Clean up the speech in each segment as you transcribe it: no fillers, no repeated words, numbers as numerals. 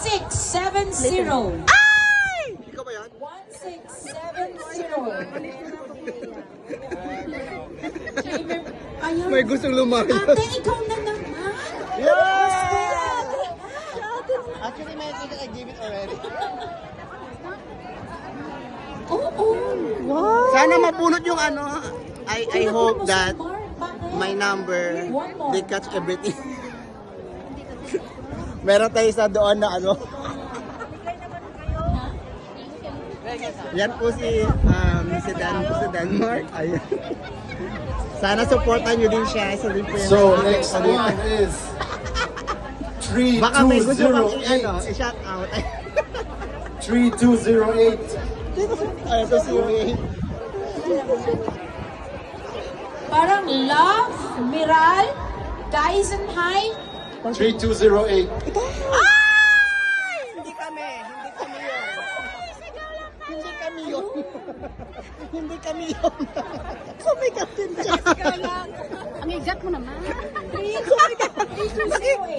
1670. Ay! Ikaw ba yan? 1670. Ayun. May gustong lumayas. Ate, ikaw na naman. Yeah! Actually, may ticket, I gave it already. Oo. Wow! Sana mapulot yung ano. I hope that my number, they catch everything. Meron tayo sa doon na ano. Yan po si Denmark. Ayun. Sana supportan nyo din siya. Isa din po yung So next one is baka may gusto kang 3208. i-shout out. 3208. Ay, ito si Ray. Parang Love, Miral, Geisenheim. 3208. Hindi kami yun. Hindi kami yun. Hindi kami yun. Sumikat din siya. Ang igat mo naman.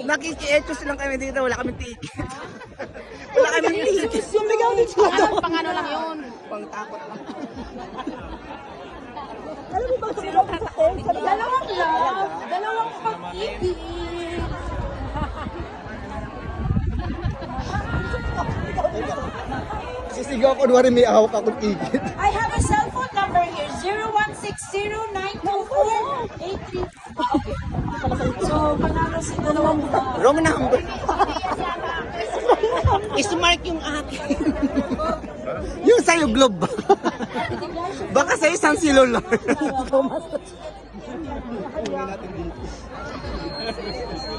Nakiki-etos lang kami dito. Wala kami ticket. Wala kami ticket. Sumigaw din siya. Pangano lang yun. Pang takot lang. Dalawang love, dalawang pag-ibig. Sisigaw ko, duwari may ahawak akong ticket. I have a cell phone number here, 0160-924-83. Okay. So, panalo si dalawang love. Wrong number. Ismark yung akin. Yung sa'yo, globe ba? Baka sa isang cellular.